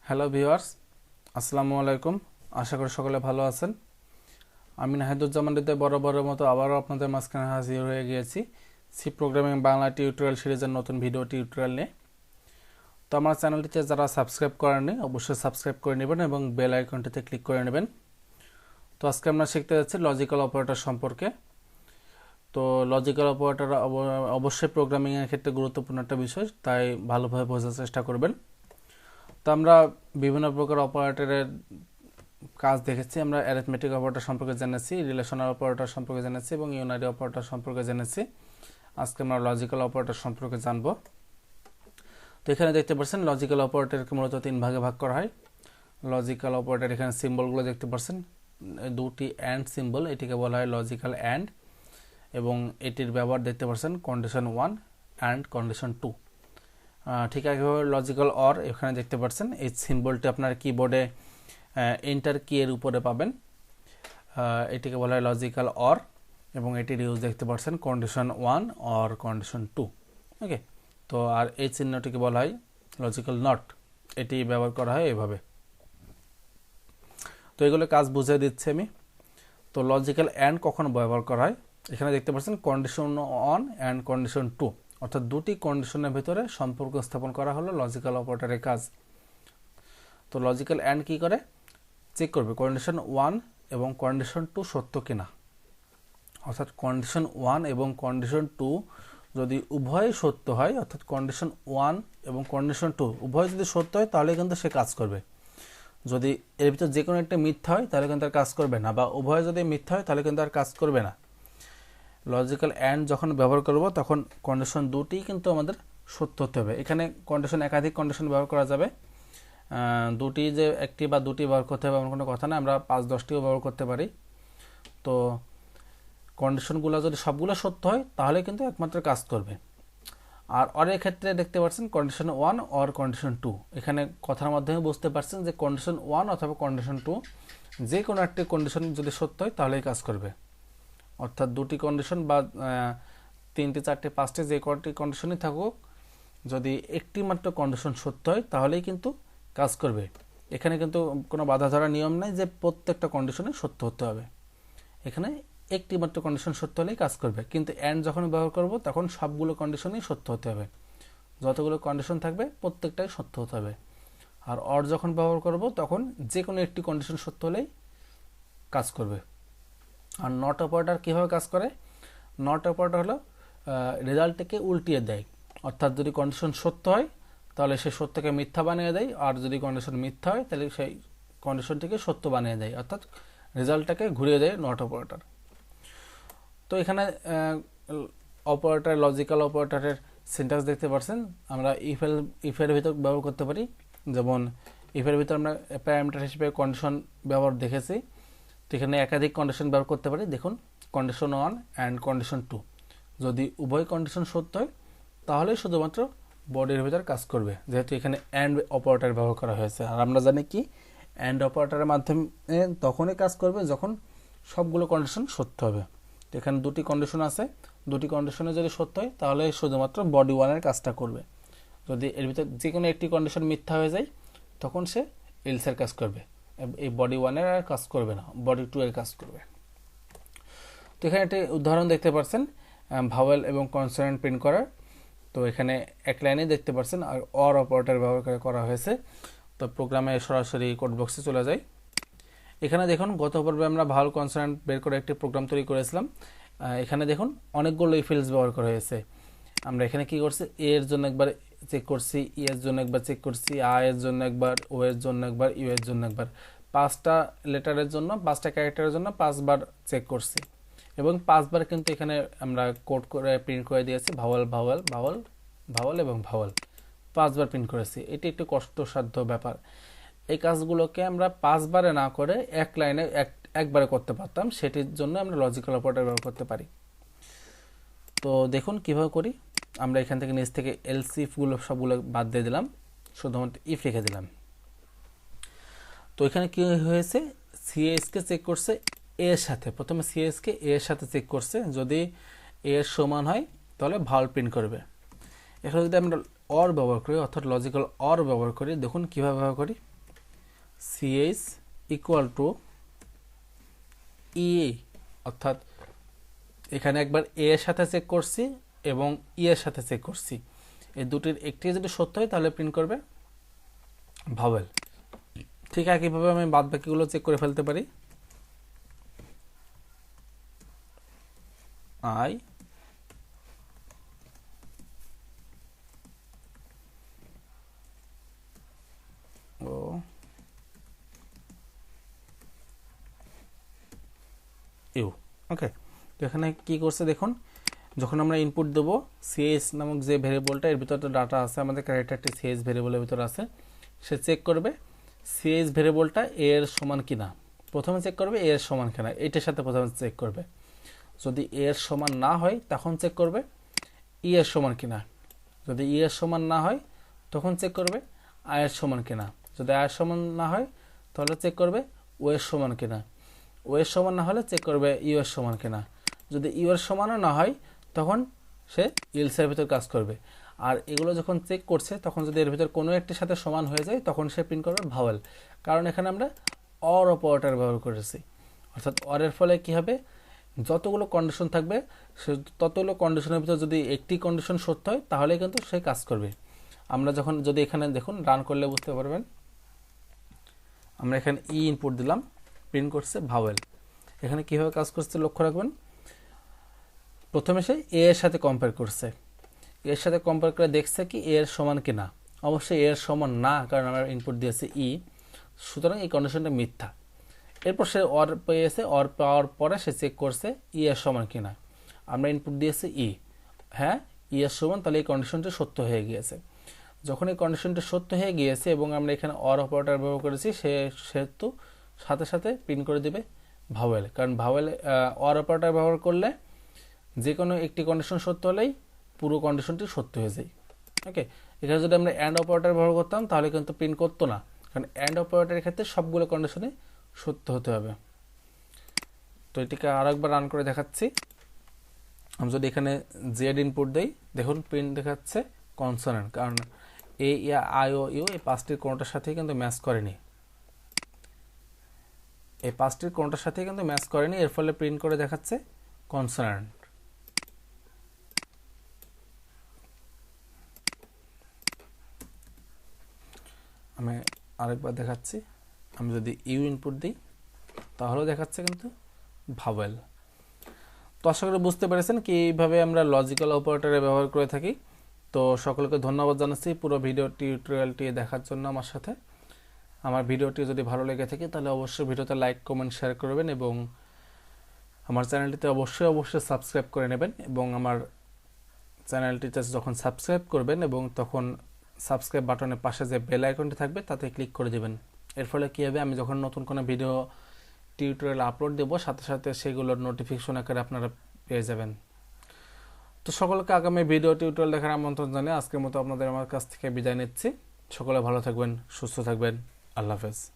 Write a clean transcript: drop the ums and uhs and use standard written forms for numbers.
Hello viewers, আসসালামু আলাইকুম। আশা করি সকলে ভালো আছেন। আমি নাহিদুজ্জামান হৃদয় বরাবরের মতো আবারও আপনাদের মাঝখানে হাজির হয়ে গিয়েছি সি প্রোগ্রামিং বাংলা টিউটোরিয়াল সিরিজের নতুন ভিডিও টিউটোরিয়াল নিয়ে। তো আমার চ্যানেলটিতে যারা সাবস্ক্রাইব করেননি অবশ্যই সাবস্ক্রাইব করে নেবেন এবং বেল আইকনটিতে ক্লিক করে নেবেন। তো আজকে আমরা শিখতে যাচ্ছি লজিক্যাল অপারেটর সম্পর্কে। তো লজিক্যাল অপারেটর অবশ্যই প্রোগ্রামিংয়ের ক্ষেত্রে গুরুত্বপূর্ণ একটা বিষয়, তাই ভালোভাবে বোঝার চেষ্টা করবেন। তো আমরা বিভিন্ন প্রকার অপারেটরের কাজ দেখেছি। আমরা অ্যারিথমেটিক অপারেটর সম্পর্কে জেনেছি, রিলেশনাল অপারেটর সম্পর্কে জেনেছি এবং ইউনারি অপারেটর সম্পর্কে জেনেছি। আজকে আমরা লজিক্যাল অপারেটর সম্পর্কে জানব। তো এখানে দেখতে পাচ্ছেন লজিক্যাল অপারেটরকে মূলত তিন ভাগে ভাগ করা হয়। লজিক্যাল অপারেটর, এখানে সিম্বলগুলো দেখতে পাচ্ছেন, দুটি অ্যান্ড সিম্বল, এটিকে বলা হয় লজিক্যাল অ্যান্ড, এবং এটির ব্যবহার দেখতে পাচ্ছেন কন্ডিশন 1 অ্যান্ড কন্ডিশন 2। ঠিক একইভাবে লজিক্যাল অর, এখানে দেখতে পাচ্ছেন এই সিম্বলটি আপনার কিবোর্ডে এন্টার কি এর উপরে পাবেন। এটিকে বলা হয় লজিক্যাল অর এবং এটির ইউজ দেখতে পাচ্ছেন কন্ডিশন 1 অর কন্ডিশন 2। ওকে, তো আর এই চিহ্নটিকে বলা হয় লজিক্যাল নট, এটি ব্যবহার করা হয় এভাবে। তো এগুলো কাজ বুঝিয়ে দিচ্ছি আমি। তো লজিক্যাল অ্যান্ড কখন ব্যবহার করা হয়, এখানে দেখতে পাচ্ছেন কন্ডিশন 1 অ্যান্ড কন্ডিশন 2, অর্থাৎ দুটি কন্ডিশনের ভিতরে সম্পর্ক স্থাপন করা হলো লজিক্যাল অপারেটরের কাজ। তো লজিক্যাল অ্যান্ড কি করে, চেক করবে কন্ডিশন 1 এবং কন্ডিশন 2 সত্য কিনা। অর্থাৎ কন্ডিশন 1 এবং কন্ডিশন 2 যদি উভয় সত্য হয়, অর্থাৎ কন্ডিশন 1 এবং কন্ডিশন 2 উভয় যদি সত্য হয় তাহলে কিন্তু সে কাজ করবে। যদি এর ভিতর যে কোনো একটা মিথ্যা হয় তাহলে কিন্তু আর কাজ করবে না, বা উভয় যদি মিথ্যা হয় তাহলে কিন্তু আর কাজ করবে না। লজিক্যাল অ্যান্ড যখন ব্যবহার করব তখন কন্ডিশন দুটি কিন্তু আমাদের সত্য হতে হবে। এখানে কন্ডিশন একাধিক কন্ডিশন ব্যবহার করা যাবে, দুটি যে একটি বা দুটি ব্যবহার করতে হবে এমন কোনো কথা না, আমরা 5-10টিও ব্যবহার করতে পারি। তো কন্ডিশনগুলো যদি সবগুলো সত্য হয় তাহলে কিন্তু একমাত্র কাজ করবে। আর অরের ক্ষেত্রে দেখতে পাচ্ছেন কন্ডিশন 1 অর কন্ডিশন 2, এখানে কথার মাধ্যমে বুঝতে পারছেন যে কন্ডিশন 1 অথবা কন্ডিশন 2 যে কোনো একটি কন্ডিশন যদি সত্য হয় তাহলেই কাজ করবে। অর্থাৎ দুটি কন্ডিশন বা 3টি 4টি 5টি যে কটি কন্ডিশনই থাকুক, যদি একটি মাত্র কন্ডিশন সত্য হয় তাহলেই কিন্তু কাজ করবে। এখানে কিন্তু কোনো বাধা ধরা নিয়ম নাই যে প্রত্যেকটা কন্ডিশনে সত্য হতে হবে, এখানে একটি মাত্র কন্ডিশন সত্য হলেই কাজ করবে। কিন্তু অ্যান্ড যখন ব্যবহার করব তখন সবগুলো কন্ডিশনই সত্য হতে হবে, যতগুলো কন্ডিশন থাকবে প্রত্যেকটাই সত্য হতে হবে। আর অর যখন ব্যবহার করব তখন যে কোনো একটি কন্ডিশন সত্য হলেই কাজ করবে। আর নট অপারেটর কীভাবে কাজ করে, নট অপারেটর হলো রেজাল্টটাকে উল্টিয়ে দেয়। অর্থাৎ যদি কন্ডিশন সত্য হয় তাহলে সে সত্যকে মিথ্যা বানিয়ে দেয়, আর যদি কন্ডিশন মিথ্যা হয় তাহলে সেই কন্ডিশনটিকে সত্য বানিয়ে দেয়, অর্থাৎ রেজাল্টটাকে ঘুরিয়ে দেয় নট অপারেটর। তো এখানে অপারেটর, লজিক্যাল অপারেটরের সিনট্যাক্স দেখতে পাচ্ছেন। আমরা ইফের ভিতর ব্যবহার করতে পারি, যেমন ইফের ভিতর আমরা প্যারামিটার হিসেবে কন্ডিশন ব্যবহার দেখেছি। তো এখানে একাধিক কন্ডিশন ব্যবহার করতে পারি। দেখুন কন্ডিশন 1 অ্যান্ড কন্ডিশন 2, যদি উভয় কন্ডিশন সত্য হয় তাহলেই শুধুমাত্র বডির ভিতর কাজ করবে, যেহেতু এখানে অ্যান্ড অপারেটর ব্যবহার করা হয়েছে। আর আমরা জানি কি অ্যান্ড অপারেটরের মাধ্যমে তখনই কাজ করবে যখন সবগুলো কন্ডিশন সত্য হবে। তো এখানে দুটি কন্ডিশন আছে, দুটি কন্ডিশনে যদি সত্য হয় তাহলে শুধুমাত্র বডি 1-এর কাজটা করবে। যদি এর ভিতর যে কোনো একটি কন্ডিশন মিথ্যা হয়ে যায় তখন সে এলসের কাজ করবে, এই বডি 1-এর আর কাজ করবে না, বডি 2-এর কাজ করবে। তো এখানে একটি উদাহরণ দেখতে পাচ্ছেন ভাওয়েল এবং কনসোনেন্ট প্রিন্ট করার। তো এখানে এক লাইনে দেখতে পাচ্ছেন আর অর অপারেটর ব্যবহার করা হয়েছে। তো প্রোগ্রামে সরাসরি কোড বক্সে চলে যায়। এখানে দেখুন গত পর্বে আমরা ভাওয়েল কনসোনেন্ট বের করে একটি প্রোগ্রাম তৈরি করেছিলাম। এখানে দেখুন অনেকগুলো ইফ এলস ব্যবহার করা হয়েছে। আমরা এখানে কি করছি, এ এর জন্য একবার চেক করছি, ই এর জন্য একবার চেক করছি, আ এর জন্য একবার, ও এর জন্য একবার, ইউ এর জন্য একবার, 5টা লেটারের জন্য 5টা ক্যারেক্টারের জন্য 5বার চেক করছি এবং 5বার কিন্তু এখানে আমরা কোড করে প্রিন্ট করে দিয়েছি ভাওয়েল ভাওয়েল ভাওয়েল ভাওয়েল এবং ভাওয়েল, 5বার প্রিন্ট করেছি। এটি একটু কষ্টসাধ্য ব্যাপার। এই কাজগুলোকে আমরা 5বারে না করে এক লাইনে একবারে করতে পারতাম, সেটির জন্য আমরা লজিক্যাল অপারেটর ব্যবহার করতে পারি। তো দেখুন কিভাবে করি। আমরা এখান থেকে নিচ থেকে এলস ইফগুলো সবগুলো বাদ দিয়ে দিলাম, শুধুমাত্র ইফ রেখে দিলাম। তো এখানে কি হয়েছে, সিএসকে চেক করছে এ এর সাথে, প্রথমে সিএসকে এ এর সাথে চেক করছে, যদি এ এর সমান হয় তাহলে ভাওয়েল প্রিন্ট করবে। এখানে যদি আমরা অর ব্যবহার করি, অর্থাৎ লজিক্যাল অর ব্যবহার করি, দেখুন কিভাবে ব্যবহার করি। ch ইকুয়াল টু ই, অর্থাৎ এখানে একবার এ এর সাথে চেক করছি এবং ই এর সাথে চেক করছি, এই দুটির একটি যদি সত্য হয় তাহলে প্রিন্ট করবে ভাওয়েল। ঠিক একইভাবে আমি বাদ বাকিগুলো চেক করে ফেলতে পারি। I, O, you. ওকে, তো এখানে কি করছে দেখুন, যখন আমরা ইনপুট দেবো সিএস নামক যে ভেরিয়েবলটা, এর ভিতরে ডাটা আছে, আমাদের ক্যারেক্টারটি সিএস ভেরিয়েবলের ভিতরে আছে, সে চেক করবে সিএস ভেরিয়েবলটা এর সমান কিনা। প্রথমে চেক করবে এর সমান কিনা, এটার সাথে প্রথমে চেক করবে। যদি এর সমান না হয় তখন চেক করবে ই এর সমান কিনা। যদি ই এর সমান না হয় তখন চেক করবে আয়ের সমান কিনা। যদি আয়ের সমান না হয় তাহলে চেক করবে ও এর সমান কিনা। ও এর সমান না হলে চেক করবে ইউ এর সমান কিনা। যদি ইউ এর সমানও না হয় তখন সে ইলসের ভিতর কাজ করবে। আর এগুলো যখন চেক করছে তখন যদি এর ভিতর কোনো একটির সাথে সমান হয়ে যায় তখন সে প্রিন্ট করবে ভাওয়েল। কারণ এখানে আমরা অর অপারেটর ব্যবহার করেছি, অর্থাৎ অরের ফলে কি হবে, যতগুলো কন্ডিশন থাকবে সে ততগুলো কন্ডিশনের ভিতর যদি একটি কন্ডিশন সত্য হয় তাহলে কিন্তু সে কাজ করবে। আমরা যখন যদি এখানে দেখুন রান করলে বুঝতে পারবেন, আমরা এখানে ই ইনপুট দিলাম, প্রিন্ট করছে ভাওয়েল। এখানে কিভাবে কাজ করছে লক্ষ্য রাখবেন। প্রথমে সে এ এর সাথে কম্পেয়ার করছে, এর সাথে কম্পেয়ার করে দেখছে কি এর সমান কিনা। অবশ্যই এর সমান না, কারণ আমরা ইনপুট দিয়েছি ই, সুতরাং এই কন্ডিশনটা মিথ্যা। এরপর সে অর পেয়েছে, অর পাওয়ার পরে সে চেক করছে ই এর সমান কিনা। আমরা ইনপুট দিয়েছি ই, হ্যাঁ ই এর সমান, তাহলে এই কন্ডিশনটি সত্য হয়ে গিয়েছে। যখন এই কন্ডিশনটি সত্য হয়ে গিয়েছে এবং আমরা এখানে অর অপারেটর ব্যবহার করেছি, সেহেতু সাথে সাথে প্রিন্ট করে দিবে ভাওয়েল। কারণ ভাওয়েল অর অপারেটর ব্যবহার করলে যে কোনো একটি কন্ডিশন সত্য হলেই পুরো কন্ডিশনটি সত্য হয়ে যায়। ওকে, এখানে যদি আমরা অ্যান্ড অপারেটর ব্যবহার করতাম তাহলে কিন্তু প্রিন্ট করতো না, কারণ অ্যান্ড অপারেটরের ক্ষেত্রে সবগুলো কন্ডিশনে সত্য হতে হবে। তো এটিকে আরো একবার রান করে দেখাচ্ছি। আমি যদি এখানে জেড ইনপুট দেই, দেখুন প্রিন্ট দেখাচ্ছে কনসোনেন্ট, কারণ এ, আই ও ইউ এই পাঁচটির কোনটার সাথেই কিন্তু ম্যাচ করেনি, এই পাঁচটির কোনটার সাথেই কিন্তু ম্যাচ করেনি, এর ফলে প্রিন্ট করে দেখাচ্ছে কনসোনেন্ট। আমি আরেকবার দেখাচ্ছি, আমি যদি ইউ ইনপুট দিই তাহলেও দেখাচ্ছে কিন্তু ভাওয়েল। তো আশা করি বুঝতে পেরেছেন কি এইভাবে আমরা লজিক্যাল অপারেটরে ব্যবহার করে থাকি। তো সকলকে ধন্যবাদ জানাচ্ছি পুরো ভিডিও টিউটোরিয়ালটি দেখার জন্য আমার সাথে। আমার ভিডিওটি যদি ভালো লেগে থাকে তাহলে অবশ্যই ভিডিওতে লাইক, কমেন্ট, শেয়ার করবেন এবং আমার চ্যানেলটিতে অবশ্যই সাবস্ক্রাইব করে নেবেন। এবং আমার চ্যানেলটিতে যখন সাবস্ক্রাইব করবেন এবং তখন সাবস্ক্রাইব বাটনের পাশে যে বেল আইকনটি থাকবে তাতে ক্লিক করে দেবেন। এর ফলে কী হবে, আমি যখন নতুন কোনো ভিডিও টিউটোরিয়াল আপলোড দেবো সাথে সাথে সেগুলোর নোটিফিকেশন আকারে আপনারা পেয়ে যাবেন। তো সকলকে আগামী ভিডিও টিউটোরিয়াল দেখার আমন্ত্রণ জানিয়ে আজকের মতো আপনাদের আমার কাছ থেকে বিদায় নিচ্ছি। সকলে ভালো থাকবেন, সুস্থ থাকবেন, আল্লাহ হাফেজ।